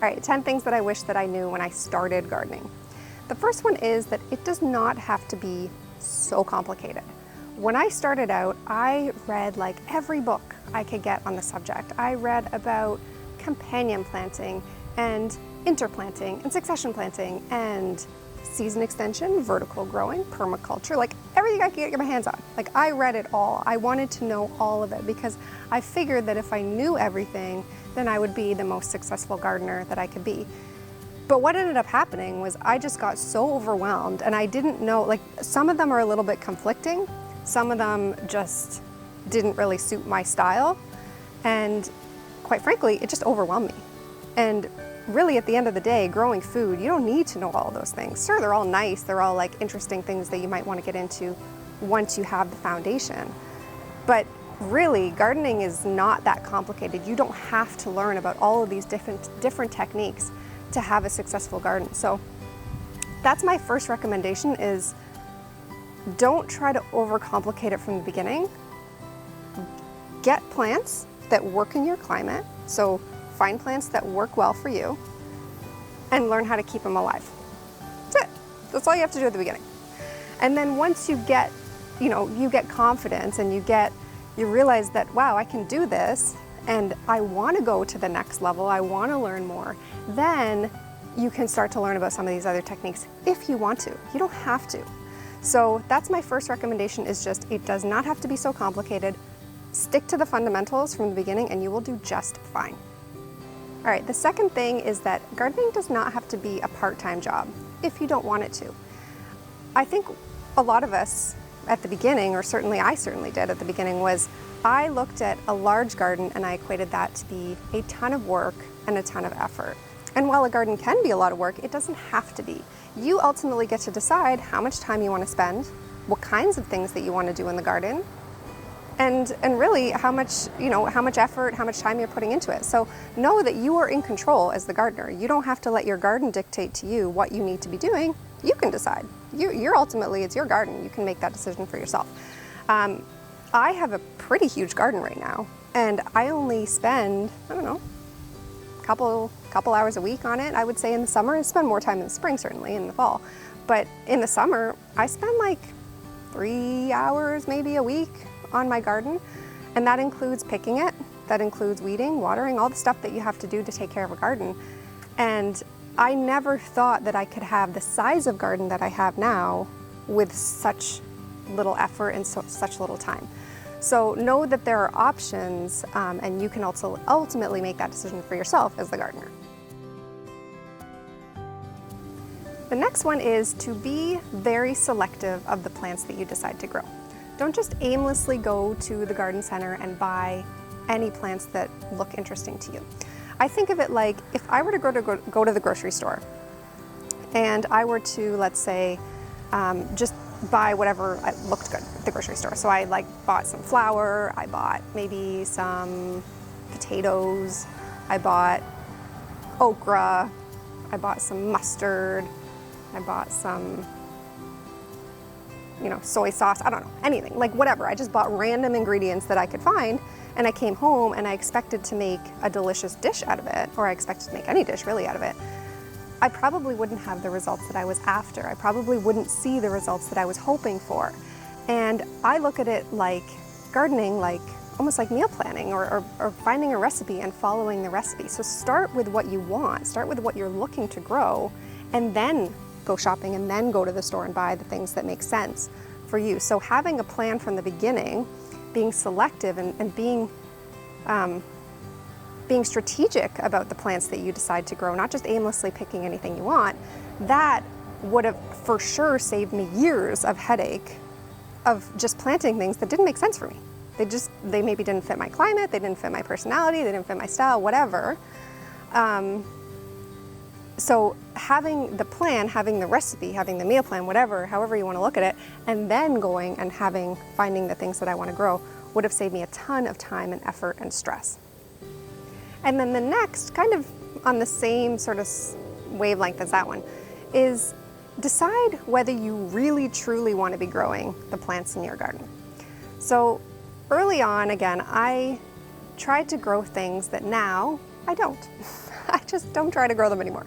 All right, 10 things that I wish that I knew when I started gardening. The first one is that it does not have to be so complicated. When I started out, I read like every book I could get on the subject. I read about companion planting and interplanting and succession planting and season extension, vertical growing, permaculture, like everything I could get my hands on. Like I read it all. I wanted to know all of it because I figured that if I knew everything, then I would be the most successful gardener that I could be. But what ended up happening was I just got so overwhelmed and I didn't know, like some of them are a little bit conflicting. Some of them just didn't really suit my style. And quite frankly, it just overwhelmed me. And really at the end of the day, growing food, you don't need to know all those things. Sure, they're all nice. They're all like interesting things that you might want to get into once you have the foundation. But really, gardening is not that complicated. You don't have to learn about all of these different techniques to have a successful garden. So that's my first recommendation is don't try to overcomplicate it from the beginning. Get plants that work in your climate. So find plants that work well for you and learn how to keep them alive. That's it. That's all you have to do at the beginning. And then once you get, you get confidence and you realize that, wow, I can do this and I want to go to the next level. I want to learn more. Then you can start to learn about some of these other techniques if you want to. You don't have to. So that's my first recommendation is just, it does not have to be so complicated. Stick to the fundamentals from the beginning and you will do just fine. All right, the second thing is that gardening does not have to be a part-time job if you don't want it to. I think a lot of us at the beginning, or I certainly did at the beginning, was I looked at a large garden and I equated that to be a ton of work and a ton of effort. And while a garden can be a lot of work, it doesn't have to be. You ultimately get to decide how much time you want to spend, what kinds of things that you want to do in the garden, and really how much effort, how much time you're putting into it. So know that you are in control as the gardener. You don't have to let your garden dictate to you what you need to be doing. You can decide. You're ultimately, it's your garden. You can make that decision for yourself. I have a pretty huge garden right now, and I only spend, I don't know, couple hours a week on it. I would say in the summer. I spend more time in the spring, certainly, in the fall. But in the summer, I spend like 3 hours maybe a week on my garden, and that includes picking it, that includes weeding, watering, all the stuff that you have to do to take care of a garden. And I never thought that I could have the size of garden that I have now with such little effort and such little time. So know that there are options, and you can also ultimately make that decision for yourself as the gardener. The next one is to be very selective of the plants that you decide to grow. Don't just aimlessly go to the garden center and buy any plants that look interesting to you. I think of it like if I were to go to the grocery store and I were to, let's say, just buy whatever looked good at the grocery store. So I bought some flour, I bought maybe some potatoes, I bought okra, I bought some mustard, I bought some soy sauce, I don't know, anything, whatever. I just bought random ingredients that I could find, and I came home and I expected to make a delicious dish out of it, or I expected to make any dish really out of it. I probably wouldn't have the results that I was after. I probably wouldn't see the results that I was hoping for. And I look at it like gardening, almost like meal planning or finding a recipe and following the recipe. So start with what you want, start with what you're looking to grow, and then go shopping and then go to the store and buy the things that make sense for you. So having a plan from the beginning, being selective and being strategic about the plants that you decide to grow, not just aimlessly picking anything you want, that would have for sure saved me years of headache of just planting things that didn't make sense for me. They maybe didn't fit my climate, they didn't fit my personality, they didn't fit my style, whatever. So having the plan, having the recipe, having the meal plan, however you want to look at it, and then going and finding the things that I want to grow would have saved me a ton of time and effort and stress. And then the next, kind of on the same sort of wavelength as that one, is decide whether you really truly want to be growing the plants in your garden. So early on, again, I tried to grow things that now I don't. I just don't try to grow them anymore.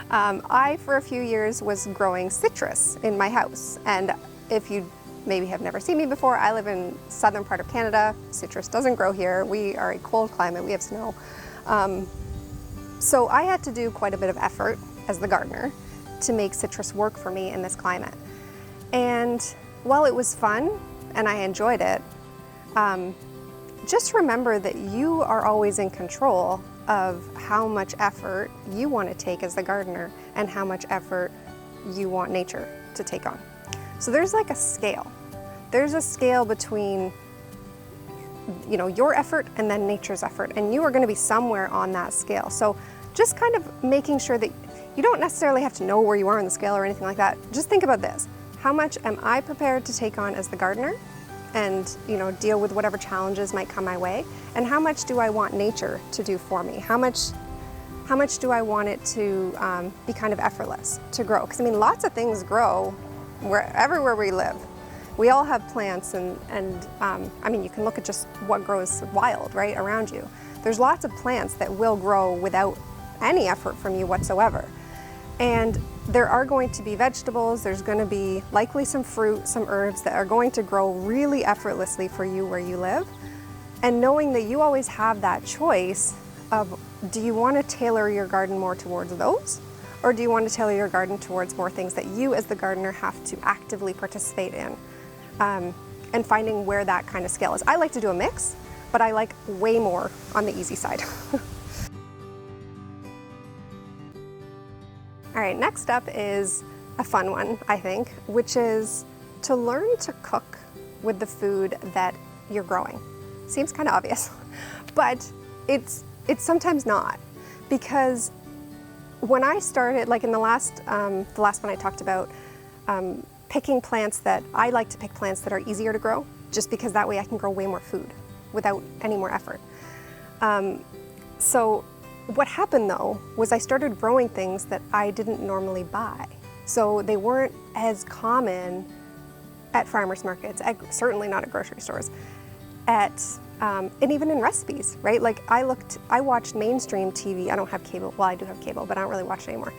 I, for a few years, was growing citrus in my house. And if you maybe have never seen me before, I live in southern part of Canada. Citrus doesn't grow here. We are a cold climate, we have snow. So I had to do quite a bit of effort as the gardener to make citrus work for me in this climate. And while it was fun and I enjoyed it, just remember that you are always in control of how much effort you want to take as the gardener and how much effort you want nature to take on. So there's like a scale. There's a scale between, you know, your effort and then nature's effort, and you are going to be somewhere on that scale. So just kind of making sure that you don't necessarily have to know where you are on the scale or anything like that. Just think about this. How much am I prepared to take on as the gardener and, you know, deal with whatever challenges might come my way? And how much do I want nature to do for me? How much do I want it to be kind of effortless to grow? Because I mean, lots of things grow everywhere we live. We all have plants and I mean, you can look at just what grows wild, right, around you. There's lots of plants that will grow without any effort from you whatsoever. And there are going to be vegetables, there's going to be likely some fruit, some herbs that are going to grow really effortlessly for you where you live. And knowing that you always have that choice of, do you want to tailor your garden more towards those? Or do you want to tailor your garden towards more things that you as the gardener have to actively participate in? And finding where that kind of scale is. I like to do a mix, but I like way more on the easy side. All right, next up is a fun one, I think, which is to learn to cook with the food that you're growing. Seems kind of obvious, but it's sometimes not, because when I started, like in the last one I talked about, picking plants that I like to pick plants that are easier to grow, just because that way I can grow way more food without any more effort. So what happened though was I started growing things that I didn't normally buy. So they weren't as common at farmers markets, certainly not at grocery stores, and even in recipes, right? Like I watched mainstream TV. I don't have cable. Well, I do have cable, but I don't really watch it anymore.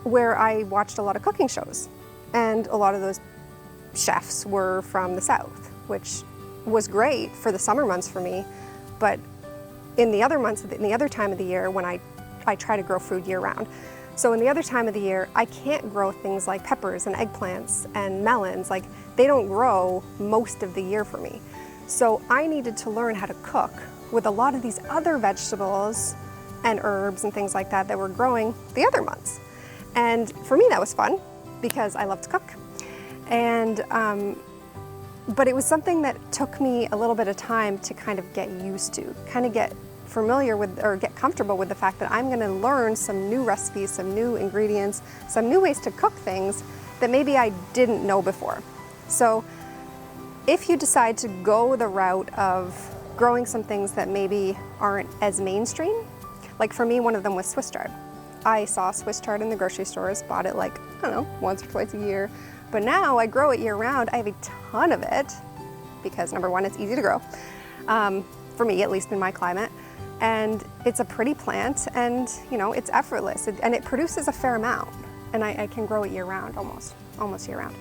Where I watched a lot of cooking shows, and a lot of those chefs were from the South, which was great for the summer months for me. But in the other months, in the other time of the year, when I try to grow food year round. So in the other time of the year, I can't grow things like peppers and eggplants and melons. Like, they don't grow most of the year for me. So I needed to learn how to cook with a lot of these other vegetables and herbs and things like that that were growing the other months. And for me, that was fun because I love to cook. And, but it was something that took me a little bit of time to kind of get used to, kind of get familiar with, or get comfortable with the fact that I'm gonna learn some new recipes, some new ingredients, some new ways to cook things that maybe I didn't know before. So if you decide to go the route of growing some things that maybe aren't as mainstream, like for me, one of them was Swiss chard. I saw Swiss chard in the grocery stores, bought it like, I don't know, once or twice a year. But now I grow it year round. I have a ton of it because number one, it's easy to grow, for me, at least in my climate. And it's a pretty plant, and you know, it's effortless, and it produces a fair amount. And I can grow it year round, almost year round.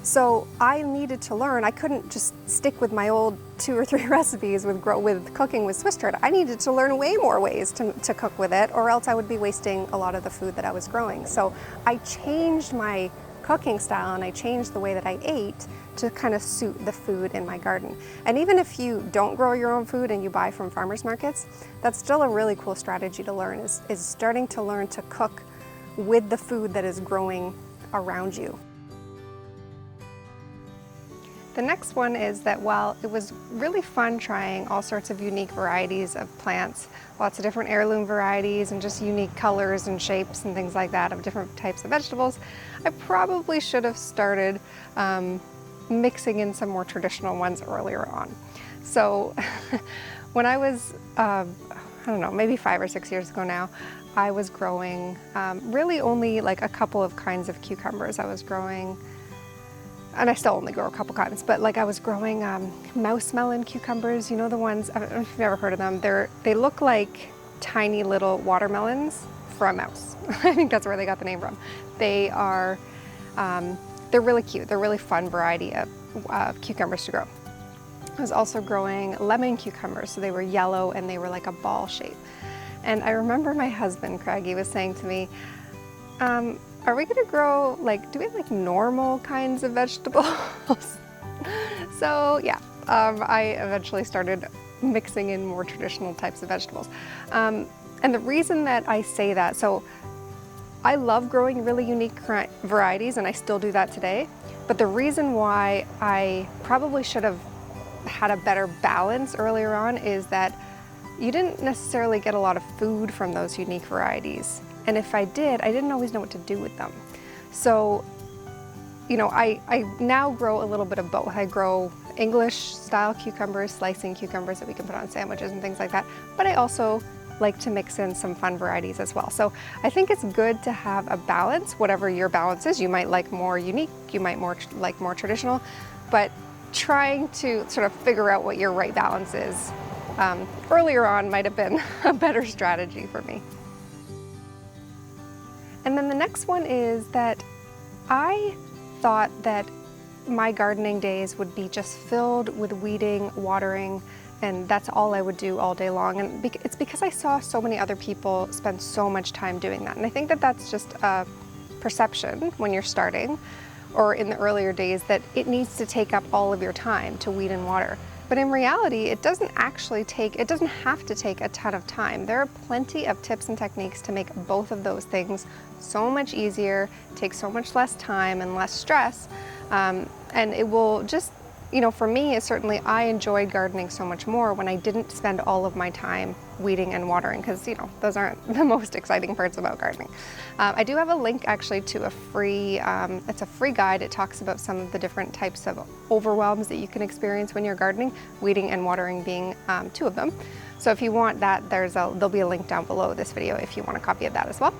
So I needed to learn. I couldn't just stick with my old 2 or 3 recipes with cooking with Swiss chard. I needed to learn way more ways to cook with it, or else I would be wasting a lot of the food that I was growing. So I changed my cooking style, and I changed the way that I ate to kind of suit the food in my garden. And even if you don't grow your own food and you buy from farmers markets, that's still a really cool strategy to learn, is starting to learn to cook with the food that is growing around you. The next one is that while it was really fun trying all sorts of unique varieties of plants, lots of different heirloom varieties and just unique colors and shapes and things like that of different types of vegetables, I probably should have started mixing in some more traditional ones earlier on. So when I was, I don't know, maybe 5 or 6 years ago now, I was growing really only like a couple of kinds of cucumbers. I was growing, and I still only grow a couple kinds, but like I was growing mouse melon cucumbers, you know, the ones, I don't know if you've ever heard of them. They look like tiny little watermelons for a mouse. I think that's where they got the name from. They are, they're really cute. They're a really fun variety of cucumbers to grow. I was also growing lemon cucumbers, so they were yellow and they were like a ball shape. And I remember my husband, Craigie, was saying to me, are we gonna grow, like, do we have like normal kinds of vegetables? So yeah, I eventually started mixing in more traditional types of vegetables. And the reason that I say that, so I love growing really unique varieties, and I still do that today. But the reason why I probably should have had a better balance earlier on is that you didn't necessarily get a lot of food from those unique varieties. And if I did, I didn't always know what to do with them. So, you know, I now grow a little bit of both. I grow English style cucumbers, slicing cucumbers that we can put on sandwiches and things like that. But I also like to mix in some fun varieties as well. So I think it's good to have a balance, whatever your balance is. You might like more unique, you might like more traditional, but trying to sort of figure out what your right balance is earlier on might have been a better strategy for me. And then the next one is that I thought that my gardening days would be just filled with weeding, watering, and that's all I would do all day long. And it's because I saw so many other people spend so much time doing that. And I think that that's just a perception when you're starting, or in the earlier days, that it needs to take up all of your time to weed and water. But in reality, it doesn't have to take a ton of time. There are plenty of tips and techniques to make both of those things so much easier, take so much less time and less stress, and it will just, you know, for me, I enjoyed gardening so much more when I didn't spend all of my time weeding and watering, because, you know, those aren't the most exciting parts about gardening. I do have a link actually to a free, it's a free guide. It talks about some of the different types of overwhelms that you can experience when you're gardening, weeding and watering being two of them. So if you want that, there'll be a link down below this video if you want a copy of that as well.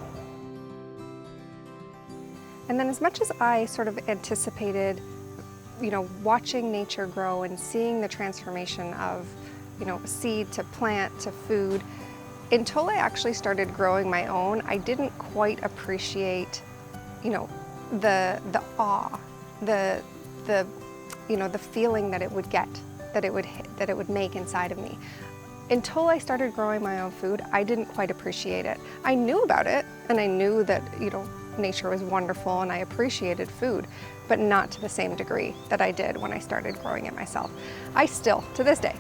And then, as much as I sort of anticipated, you know, watching nature grow and seeing the transformation of, you know, seed to plant to food, until I actually started growing my own, I didn't quite appreciate, you know, the awe, the you know, the feeling that it would get, that it would make inside of me. Until I started growing my own food, I didn't quite appreciate it. I knew about it, and I knew that, you know, nature was wonderful and I appreciated food, but not to the same degree that I did when I started growing it myself. I still, to this day,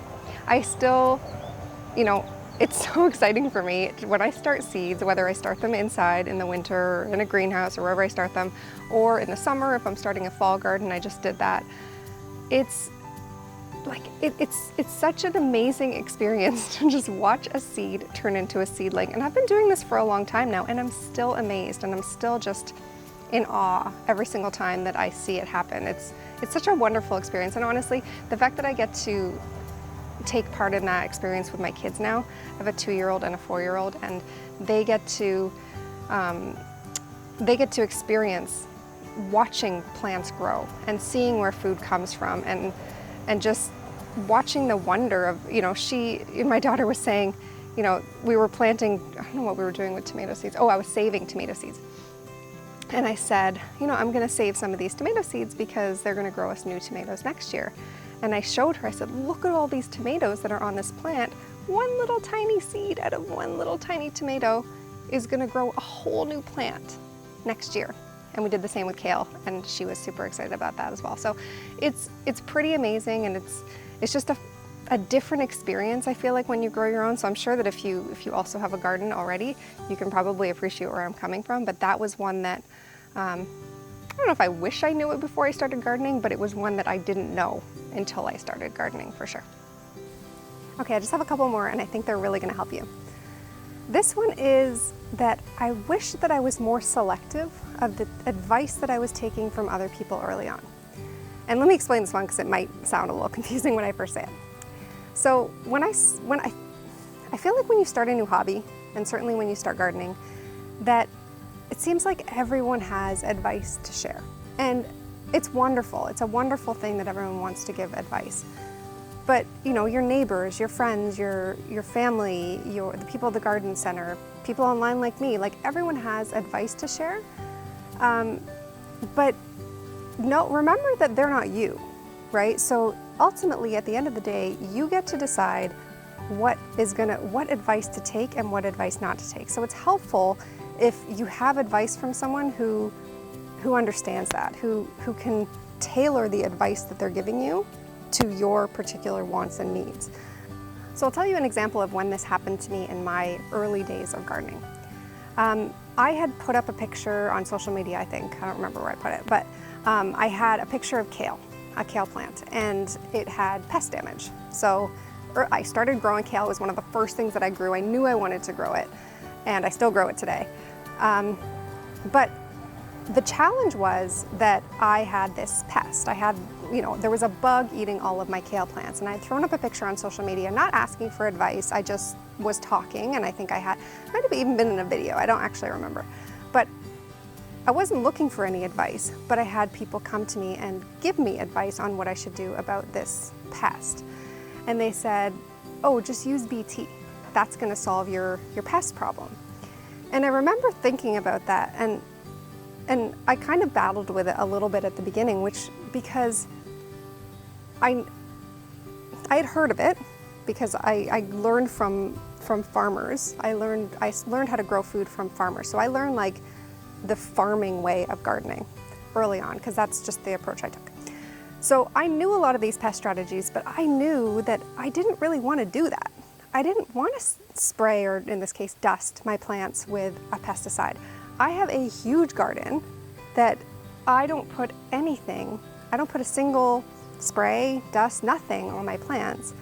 you know, it's so exciting for me when I start seeds, whether I start them inside in the winter, or in a greenhouse, or wherever I start them, or in the summer if I'm starting a fall garden. I just did that. It's like, it's such an amazing experience to just watch a seed turn into a seedling. And I've been doing this for a long time now, and I'm still amazed, and I'm still just in awe every single time that I see it happen. It's such a wonderful experience. And honestly, the fact that I get to take part in that experience with my kids now, I have a 2-year-old and a 4-year-old, and they get to experience watching plants grow and seeing where food comes from, and just watching the wonder of, you know, my daughter was saying, you know, we were planting, I don't know what we were doing with tomato seeds. Oh, I was saving tomato seeds. And I said, you know, I'm gonna save some of these tomato seeds because they're gonna grow us new tomatoes next year. And I showed her, I said, look at all these tomatoes that are on this plant. One little tiny seed out of one little tiny tomato is gonna grow a whole new plant next year. And we did the same with kale, and she was super excited about that as well. So it's pretty amazing, and it's just a different experience, I feel like, when you grow your own. So I'm sure that if you also have a garden already, you can probably appreciate where I'm coming from. But that was one that, I don't know if I wish I knew it before I started gardening, but it was one that I didn't know until I started gardening, for sure. Okay, I just have a couple more, and I think they're really gonna help you. This one is that I wish that I was more selective of the advice that I was taking from other people early on. And let me explain this one, because it might sound a little confusing when I first say it. So when I feel like when you start a new hobby, and certainly when you start gardening, that it seems like everyone has advice to share. And it's wonderful. It's a wonderful thing that everyone wants to give advice. But your neighbors, your friends, your family, the people at the garden center, people online like me, like everyone has advice to share. But no, remember that they're not you, right? So ultimately, at the end of the day, you get to decide what advice to take and what advice not to take. So it's helpful if you have advice from someone who understands that, who can tailor the advice that they're giving you to your particular wants and needs. So I'll tell you an example of when this happened to me in my early days of gardening. I had put up a picture on social media, I think. I don't remember where I put it, but I had a picture of a kale plant, and it had pest damage. So I started growing kale. It was one of the first things that I grew. I knew I wanted to grow it, and I still grow it today. But the challenge was that I had this pest. There was a bug eating all of my kale plants, and I had thrown up a picture on social media, not asking for advice. I just was talking, and I think might have even been in a video. I don't actually remember. But I wasn't looking for any advice, but I had people come to me and give me advice on what I should do about this pest. And they said, oh, just use BT. That's gonna solve your pest problem. And I remember thinking about that, and I kind of battled with it a little bit at the beginning, because I had heard of it, because I learned from farmers. I learned how to grow food from farmers. So I learned like the farming way of gardening early on, because that's just the approach I took. So I knew a lot of these pest strategies, but I knew that I didn't really want to do that. I didn't want to spray, or in this case, dust my plants with a pesticide. I have a huge garden that I don't put a single spray, dust, nothing on my plants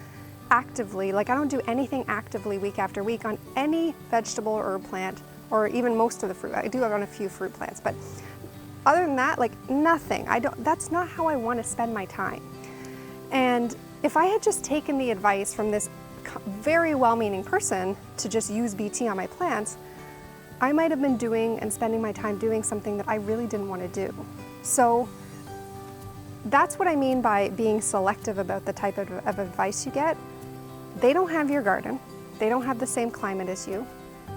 actively. Like I don't do anything actively week after week on any vegetable or herb plant, or even most of the fruit. I do have on a few fruit plants, but other than that, like nothing. That's not how I want to spend my time. And if I had just taken the advice from this very well-meaning person to just use BT on my plants, I might have been doing and spending my time doing something that I really didn't want to do. So that's what I mean by being selective about the type of advice you get. They don't have your garden. They don't have the same climate as you.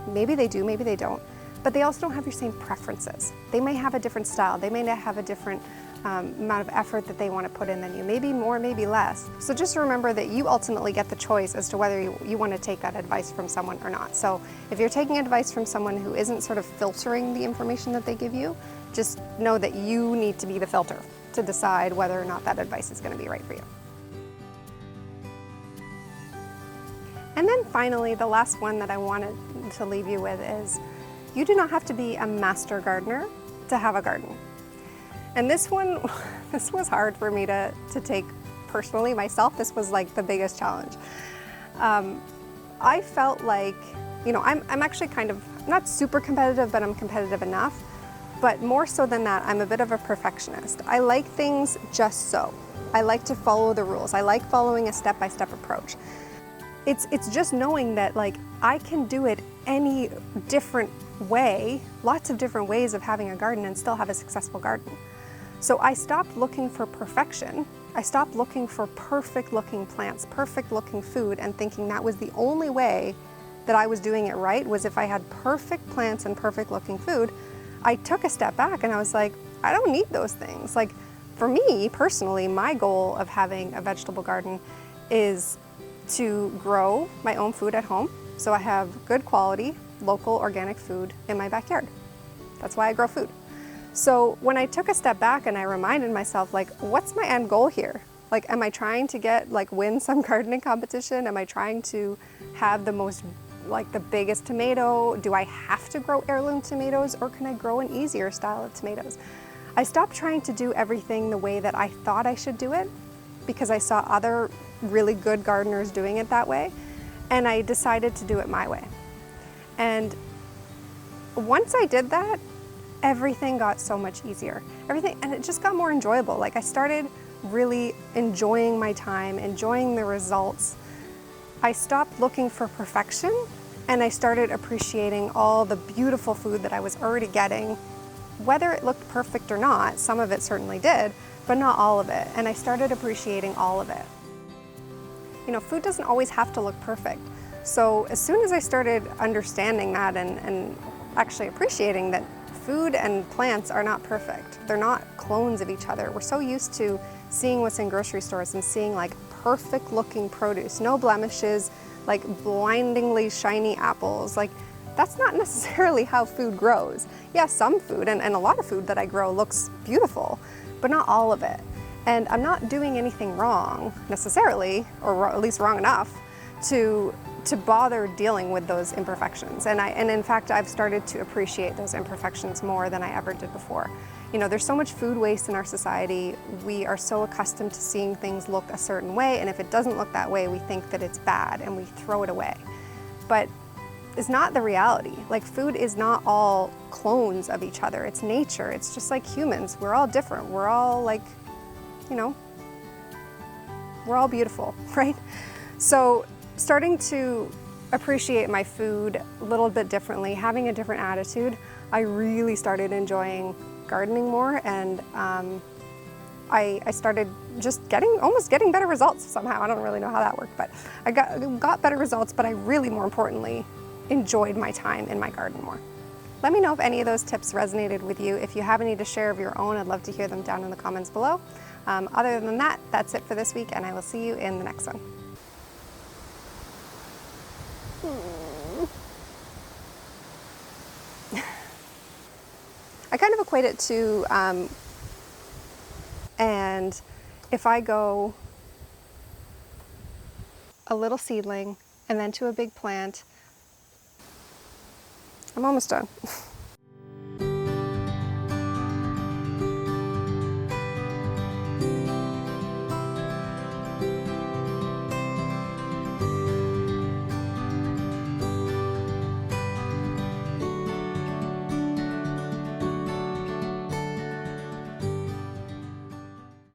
Maybe they do, maybe they don't. But they also don't have your same preferences. They may have a different style. They may have a different amount of effort that they want to put in than you. Maybe more, maybe less. So just remember that you ultimately get the choice as to whether you want to take that advice from someone or not. So if you're taking advice from someone who isn't sort of filtering the information that they give you, just know that you need to be the filter to decide whether or not that advice is going to be right for you. And then finally, the last one that I wanted to leave you with is, you do not have to be a master gardener to have a garden. And this was hard for me to take personally myself. This was like the biggest challenge. I felt like, I'm actually kind of not super competitive, but I'm competitive enough. But more so than that, I'm a bit of a perfectionist. I like things just so. I like to follow the rules. I like following a step-by-step approach. It's just knowing that like I can do it any different way, lots of different ways of having a garden and still have a successful garden. So I stopped looking for perfection. I stopped looking for perfect looking plants, perfect looking food, and thinking that was the only way that I was doing it right, was if I had perfect plants and perfect looking food. I took a step back and I was like, I don't need those things. Like for me personally, my goal of having a vegetable garden is to grow my own food at home. So I have good quality, local organic food in my backyard. That's why I grow food. So when I took a step back and I reminded myself, like, what's my end goal here? Like, am I trying to win some gardening competition? Am I trying to have the biggest tomato? Do I have to grow heirloom tomatoes, or can I grow an easier style of tomatoes? I stopped trying to do everything the way that I thought I should do it, because I saw other really good gardeners doing it that way, and I decided to do it my way. And once I did that, everything got so much easier. And it just got more enjoyable. Like, I started really enjoying my time, enjoying the results. I stopped looking for perfection, and I started appreciating all the beautiful food that I was already getting. Whether it looked perfect or not, some of it certainly did, but not all of it. And I started appreciating all of it. You know, food doesn't always have to look perfect. So as soon as I started understanding that and actually appreciating that food and plants are not perfect, they're not clones of each other. We're so used to seeing what's in grocery stores and seeing like perfect looking produce, no blemishes, like blindingly shiny apples. Like, that's not necessarily how food grows. Yeah, some food and a lot of food that I grow looks beautiful, but not all of it. And I'm not doing anything wrong necessarily, or at least wrong enough to bother dealing with those imperfections. And in fact, I've started to appreciate those imperfections more than I ever did before. You know, there's so much food waste in our society. We are so accustomed to seeing things look a certain way, and if it doesn't look that way, we think that it's bad and we throw it away. But it's not the reality. Like, food is not all clones of each other. It's nature. It's just like humans. We're all different. We're all like, you know, we're all beautiful, right? So starting to appreciate my food a little bit differently, having a different attitude, I really started enjoying gardening more, and I started just almost getting better results somehow. I don't really know how that worked, but I got better results, but I really, more importantly, enjoyed my time in my garden more. Let me know if any of those tips resonated with you. If you have any to share of your own, I'd love to hear them down in the comments below. Other than that, that's it for this week, and I will see you in the next one. I kind of equate it to, and if I go a little seedling and then to a big plant, I'm almost done.